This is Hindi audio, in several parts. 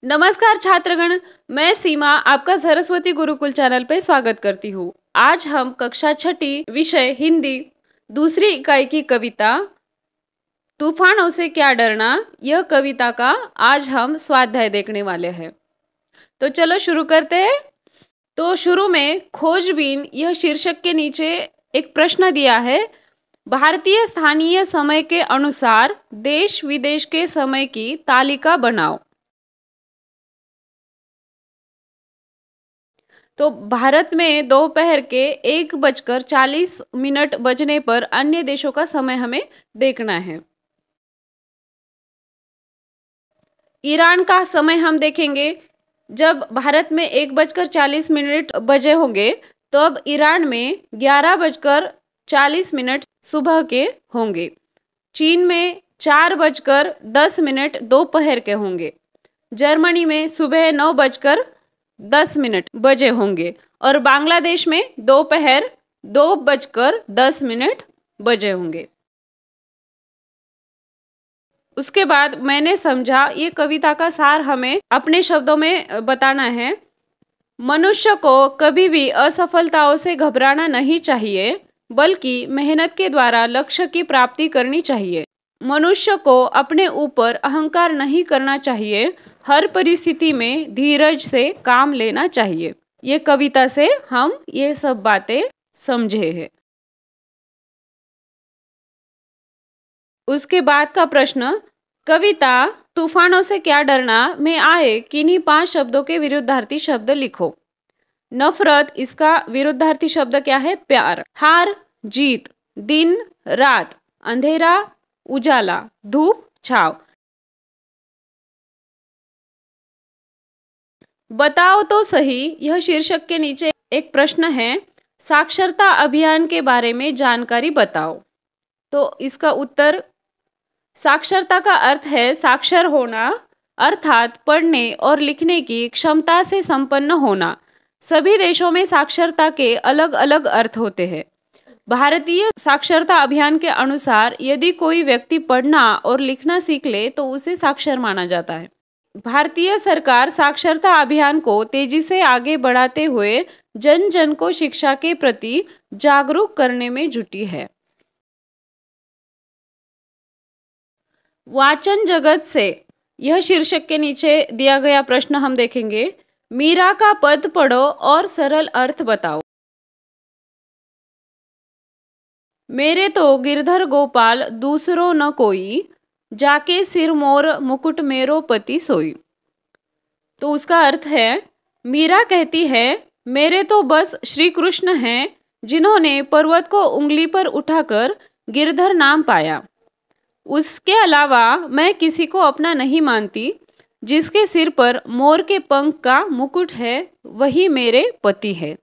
नमस्कार छात्रगण, मैं सीमा आपका सरस्वती गुरुकुल चैनल पे स्वागत करती हूँ। आज हम कक्षा छठी विषय हिंदी दूसरी इकाई की कविता तूफानों से क्या डरना, यह कविता का आज हम स्वाध्याय देखने वाले हैं। तो चलो शुरू करते हैं। तो शुरू में खोजबीन यह शीर्षक के नीचे एक प्रश्न दिया है। भारतीय स्थानीय समय के अनुसार देश विदेश के समय की तालिका बनाओ। तो भारत में दोपहर के 1:40 बजने पर अन्य देशों का समय हमें देखना है। ईरान का समय हम देखेंगे। जब भारत में 1:40 बजे होंगे तो अब ईरान में 11:40 सुबह के होंगे। चीन में 4:10 दोपहर के होंगे। जर्मनी में सुबह 9:10 बजे होंगे और बांग्लादेश में दोपहर 2:10 बजे होंगे। उसके बाद मैंने समझा ये कविता का सार हमें अपने शब्दों में बताना है। मनुष्य को कभी भी असफलताओं से घबराना नहीं चाहिए, बल्कि मेहनत के द्वारा लक्ष्य की प्राप्ति करनी चाहिए। मनुष्य को अपने ऊपर अहंकार नहीं करना चाहिए, हर परिस्थिति में धीरज से काम लेना चाहिए। ये कविता से हम ये सब बातें समझे हैं। उसके बाद का प्रश्न, कविता तूफानों से क्या डरना में आए किन्हीं 5 शब्दों के विरुद्धार्थी शब्द लिखो। नफरत, इसका विरुद्धार्थी शब्द क्या है? प्यार। हार, जीत। दिन, रात। अंधेरा, उजाला। धूप, छाव। बताओ तो सही, यह शीर्षक के नीचे एक प्रश्न है। साक्षरता अभियान के बारे में जानकारी बताओ। तो इसका उत्तर, साक्षरता का अर्थ है साक्षर होना, अर्थात पढ़ने और लिखने की क्षमता से संपन्न होना। सभी देशों में साक्षरता के अलग अलग अर्थ होते हैं। भारतीय साक्षरता अभियान के अनुसार यदि कोई व्यक्ति पढ़ना और लिखना सीख ले तो उसे साक्षर माना जाता है। भारतीय सरकार साक्षरता अभियान को तेजी से आगे बढ़ाते हुए जन जन को शिक्षा के प्रति जागरूक करने में जुटी है। वाचन जगत से, यह शीर्षक के नीचे दिया गया प्रश्न हम देखेंगे। मीरा का पद पढ़ो और सरल अर्थ बताओ। मेरे तो गिरधर गोपाल दूसरो न कोई, जाके सिर मोर मुकुट मेरो पति सोई। तो उसका अर्थ है, मीरा कहती है मेरे तो बस श्री कृष्ण हैं जिन्होंने पर्वत को उंगली पर उठाकर गिरधर नाम पाया। उसके अलावा मैं किसी को अपना नहीं मानती। जिसके सिर पर मोर के पंख का मुकुट है वही मेरे पति है।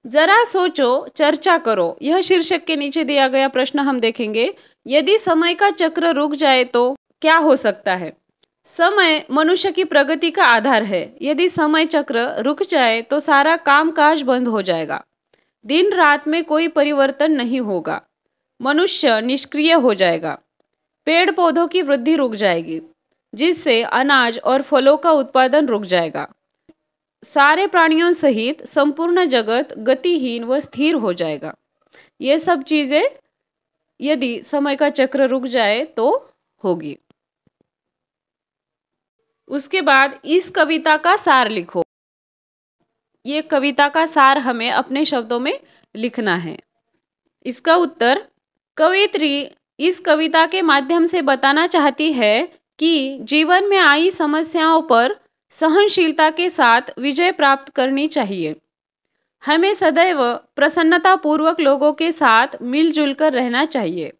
जरा सोचो, चर्चा करो, यह शीर्षक के नीचे दिया गया प्रश्न हम देखेंगे। यदि समय का चक्र रुक जाए तो क्या हो सकता है? समय मनुष्य की प्रगति का आधार है। यदि समय चक्र रुक जाए तो सारा कामकाज बंद हो जाएगा। दिन रात में कोई परिवर्तन नहीं होगा। मनुष्य निष्क्रिय हो जाएगा। पेड़ पौधों की वृद्धि रुक जाएगी, जिससे अनाज और फलों का उत्पादन रुक जाएगा। सारे प्राणियों सहित संपूर्ण जगत गतिहीन व स्थिर हो जाएगा। ये सब चीजें यदि समय का चक्र रुक जाए तो होगी। उसके बाद इस कविता का सार लिखो। ये कविता का सार हमें अपने शब्दों में लिखना है। इसका उत्तर, कवियत्री इस कविता के माध्यम से बताना चाहती है कि जीवन में आई समस्याओं पर सहनशीलता के साथ विजय प्राप्त करनी चाहिए। हमें सदैव प्रसन्नतापूर्वक लोगों के साथ मिलजुल कर रहना चाहिए।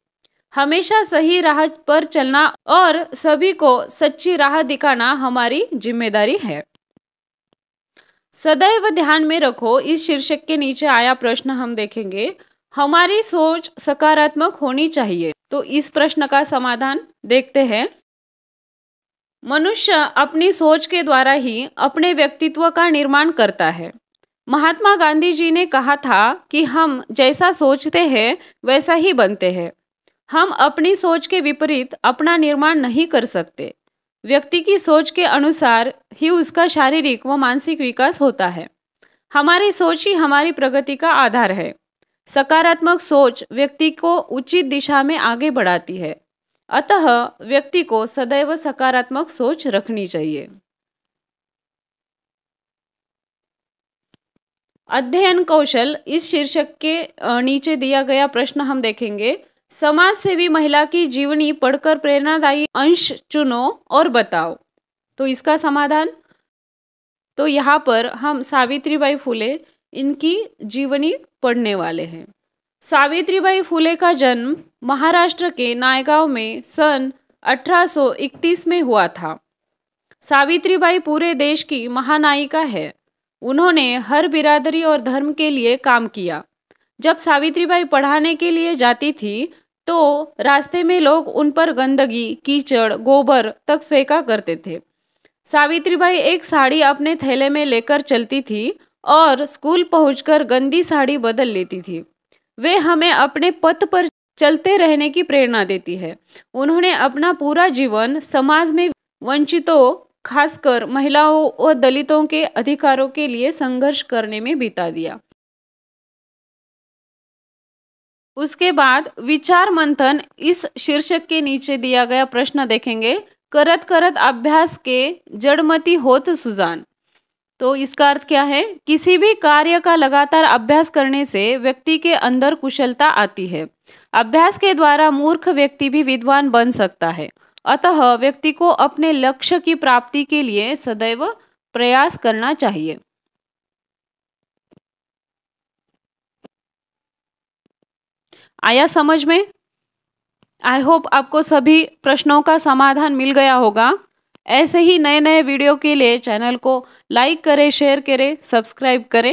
हमेशा सही राह पर चलना और सभी को सच्ची राह दिखाना हमारी जिम्मेदारी है। सदैव ध्यान में रखो, इस शीर्षक के नीचे आया प्रश्न हम देखेंगे। हमारी सोच सकारात्मक होनी चाहिए। तो इस प्रश्न का समाधान देखते हैं। मनुष्य अपनी सोच के द्वारा ही अपने व्यक्तित्व का निर्माण करता है। महात्मा गांधी जी ने कहा था कि हम जैसा सोचते हैं वैसा ही बनते हैं। हम अपनी सोच के विपरीत अपना निर्माण नहीं कर सकते। व्यक्ति की सोच के अनुसार ही उसका शारीरिक व मानसिक विकास होता है। हमारी सोच ही हमारी प्रगति का आधार है। सकारात्मक सोच व्यक्ति को उचित दिशा में आगे बढ़ाती है। अतः व्यक्ति को सदैव सकारात्मक सोच रखनी चाहिए। अध्ययन कौशल इस शीर्षक के नीचे दिया गया प्रश्न हम देखेंगे। समाज सेवी महिला की जीवनी पढ़कर प्रेरणादायी अंश चुनो और बताओ। तो इसका समाधान, तो यहाँ पर हम सावित्रीबाई फुले इनकी जीवनी पढ़ने वाले हैं। सावित्रीबाई फुले का जन्म महाराष्ट्र के नायगांव में सन 1831 में हुआ था। सावित्रीबाई पूरे देश की महानायिका है। उन्होंने हर बिरादरी और धर्म के लिए काम किया। जब सावित्रीबाई पढ़ाने के लिए जाती थी तो रास्ते में लोग उन पर गंदगी, कीचड़, गोबर तक फेंका करते थे। सावित्रीबाई एक साड़ी अपने थैले में लेकर चलती थी और स्कूल पहुंचकर गंदी साड़ी बदल लेती थी। वे हमें अपने पथ पर चलते रहने की प्रेरणा देती है। उन्होंने अपना पूरा जीवन समाज में वंचितों, खासकर महिलाओं और दलितों के अधिकारों के लिए संघर्ष करने में बिता दिया। उसके बाद विचार मंथन इस शीर्षक के नीचे दिया गया प्रश्न देखेंगे। करत करत अभ्यास के जड़मती होत सुजान। तो इसका अर्थ क्या है? किसी भी कार्य का लगातार अभ्यास करने से व्यक्ति के अंदर कुशलता आती है। अभ्यास के द्वारा मूर्ख व्यक्ति भी विद्वान बन सकता है। अतः व्यक्ति को अपने लक्ष्य की प्राप्ति के लिए सदैव प्रयास करना चाहिए। आया समझ में? आई होप आपको सभी प्रश्नों का समाधान मिल गया होगा। ऐसे ही नए नए वीडियो के लिए चैनल को लाइक करें, शेयर करें, सब्सक्राइब करें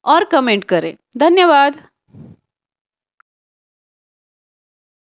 और कमेंट करें। धन्यवाद।